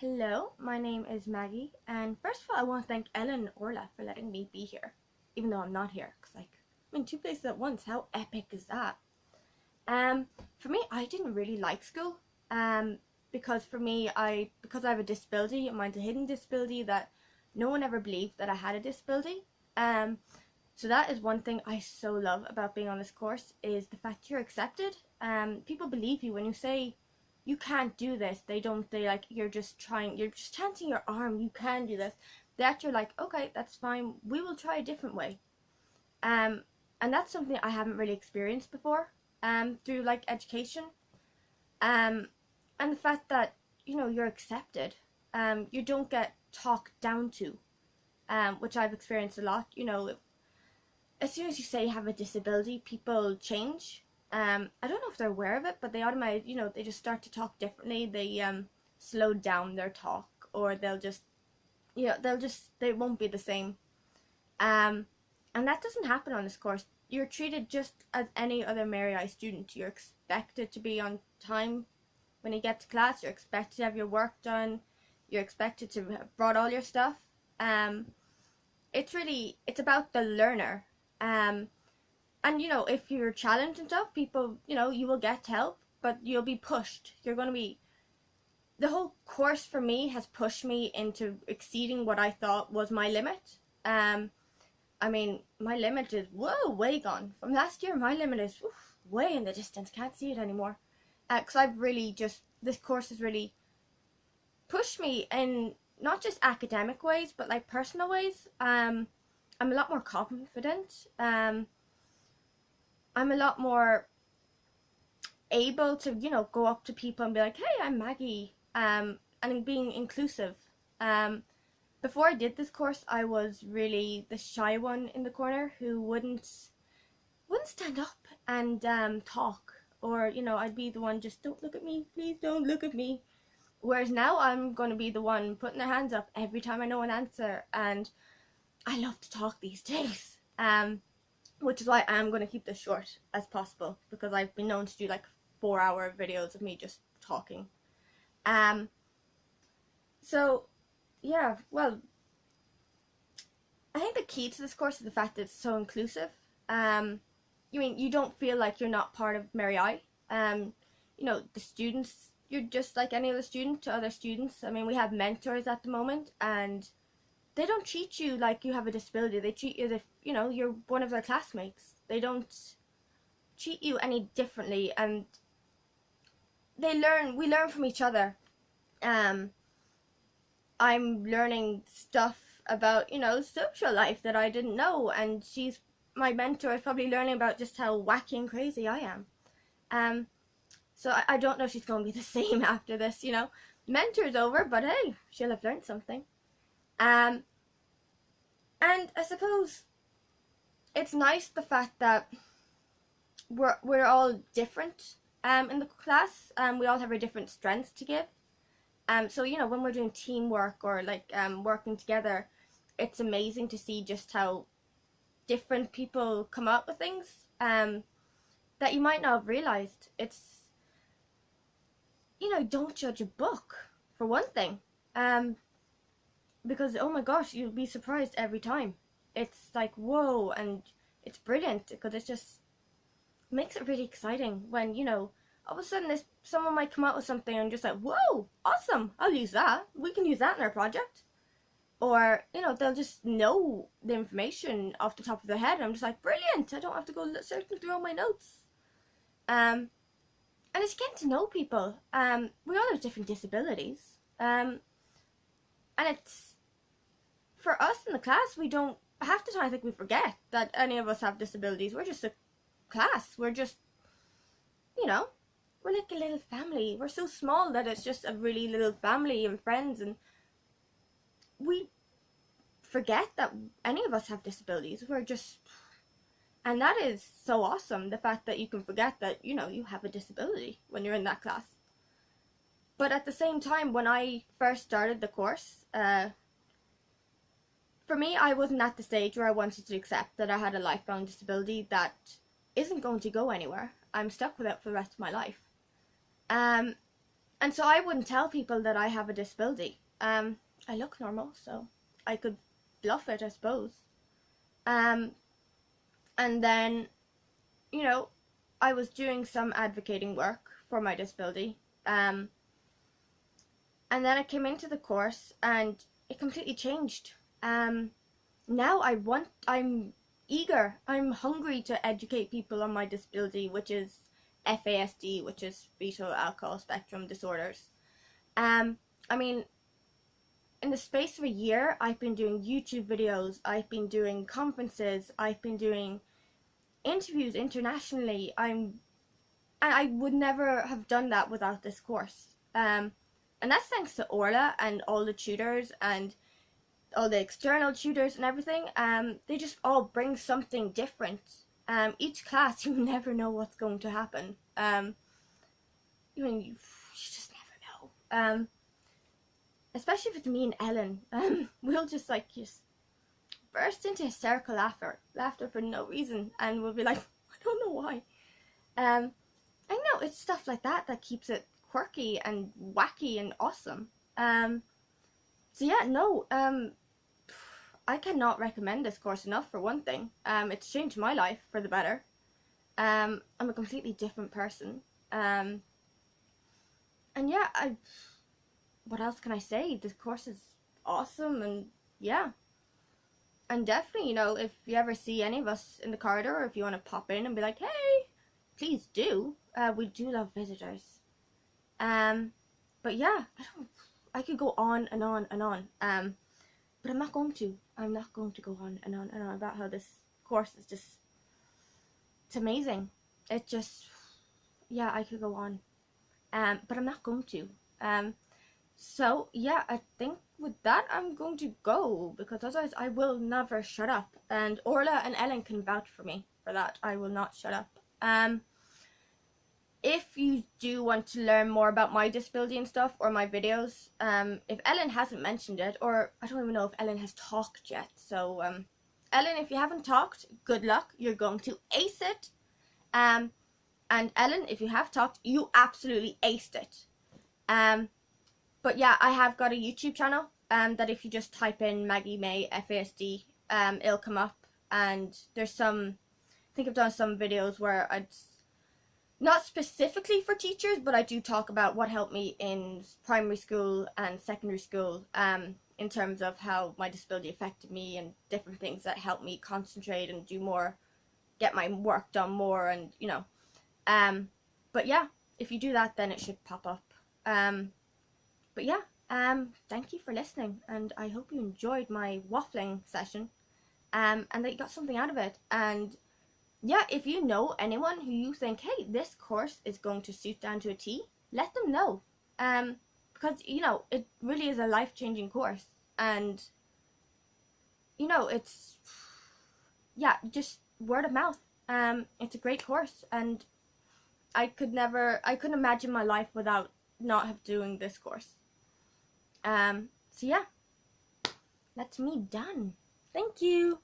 Hello, my name is Maggie, and first of all, I want to thank Ellen and Orla for letting me be here, even though I'm not here, because, I'm in two places at once. How epic is that? For me, I didn't really like school, because for me, because I have a disability, a mental hidden disability, that no one ever believed that I had a disability. So that is one thing I so love about being on this course, is the fact you're accepted. People believe you when you say you can't do this. You're just chancing your arm, you can do this. That you're like, okay, that's fine, we will try a different way. And that's something I haven't really experienced before, through education. And the fact that, you're accepted. You don't get talked down to, which I've experienced a lot. As soon as you say you have a disability, people change. I don't know if they're aware of it, but they automatically, they just start to talk differently. They slow down their talk, or they won't be the same. And that doesn't happen on this course. You're treated just as any other Mary I student. You're expected to be on time when you get to class. You're expected to have your work done. You're expected to have brought all your stuff. It's about the learner. And if you're challenged and stuff, people, you will get help, but you'll be pushed. The whole course for me has pushed me into exceeding what I thought was my limit. My limit is, way gone. From last year, my limit is way in the distance. Can't see it anymore. Because this course has really pushed me in not just academic ways, but personal ways. I'm a lot more confident. I'm a lot more able to, go up to people and be like, hey, I'm Maggie, and being inclusive. Before I did this course, I was really the shy one in the corner who wouldn't stand up and talk, or I'd be the one, just don't look at me, please don't look at me. Whereas now I'm going to be the one putting their hands up every time I know an answer, and I love to talk these days. Which is why I am going to keep this short as possible, because I've been known to do 4-hour videos of me just talking. So yeah, well, I think the key to this course is the fact that it's so inclusive. You don't feel like you're not part of Mary I. The students, you're just like any other student to other students. We have mentors at the moment, and they don't treat you like you have a disability. They treat you as if, you're one of their classmates. They don't treat you any differently, and we learn from each other. I'm learning stuff about, social life that I didn't know, and my mentor is probably learning about just how wacky and crazy I am. So I don't know if she's going to be the same after this, Mentor's over, but hey, she'll have learned something. And I suppose it's nice the fact that we're all different in the class. We all have our different strengths to give. So when we're doing teamwork or working together, it's amazing to see just how different people come up with things that you might not have realized. It's don't judge a book, for one thing. Because, oh my gosh, you'll be surprised every time. It's whoa, and it's brilliant, because it just makes it really exciting when, all of a sudden someone might come out with something and just whoa, awesome, I'll use that. We can use that in our project. Or, they'll just know the information off the top of their head. I'm just brilliant, I don't have to go searching through all my notes. And it's getting to know people. We all have different disabilities. And it's, for us in the class, we don't, half the time I think we forget that any of us have disabilities. We're just a class. We're just, we're like a little family. We're so small that it's just a really little family and friends, and we forget that any of us have disabilities. And that is so awesome, the fact that you can forget that, you have a disability when you're in that class. But at the same time, when I first started the course, for me, I wasn't at the stage where I wanted to accept that I had a lifelong disability that isn't going to go anywhere. I'm stuck with it for the rest of my life. And so I wouldn't tell people that I have a disability. I look normal, so I could bluff it, I suppose. And then, you know, I was doing some advocating work for my disability. And then I came into the course and it completely changed. Now I'm eager, I'm hungry to educate people on my disability, which is FASD, which is fetal alcohol spectrum disorders. I mean, in the space of a year, I've been doing YouTube videos, I've been doing conferences, I've been doing interviews internationally. And I would never have done that without this course. And that's thanks to Orla and all the tutors and all the external tutors and everything. They just all bring something different. Each class, you never know what's going to happen. You just never know. Especially if it's me and Ellen. We'll just burst into hysterical laughter for no reason, and we'll be like, I don't know why. I know it's stuff like that that keeps it quirky and wacky and awesome. So yeah, no, I cannot recommend this course enough, for one thing. It's changed my life for the better. I'm a completely different person. And yeah, what else can I say? This course is awesome, and yeah. And definitely, if you ever see any of us in the corridor, or if you want to pop in and be like, hey, please do. We do love visitors. But yeah, I could go on and on and on. But I'm not going to. I'm not going to go on and on and on about how this course is just, it's amazing. It just, yeah, I could go on. But I'm not going to. So yeah, I think with that I'm going to go, because otherwise I will never shut up. And Orla and Ellen can vouch for me for that. I will not shut up. If you do want to learn more about my disability and stuff, or my videos, if Ellen hasn't mentioned it, or I don't even know if Ellen has talked yet, so Ellen, if you haven't talked, good luck, you're going to ace it. And Ellen, if you have talked, you absolutely aced it. But yeah, I have got a YouTube channel that if you just type in Maggie May FASD, it'll come up, and there's I think I've done some videos where not specifically for teachers, but I do talk about what helped me in primary school and secondary school, in terms of how my disability affected me and different things that helped me concentrate and do more, get my work done more, and but yeah, if you do that, then it should pop up. But yeah, thank you for listening, and I hope you enjoyed my waffling session, and that you got something out of it. And yeah, if you know anyone who you think, hey, this course is going to suit down to a T, let them know. Because, it really is a life-changing course. And, it's, yeah, just word of mouth. It's a great course, and I couldn't imagine my life without not have doing this course. So yeah, that's me done. Thank you.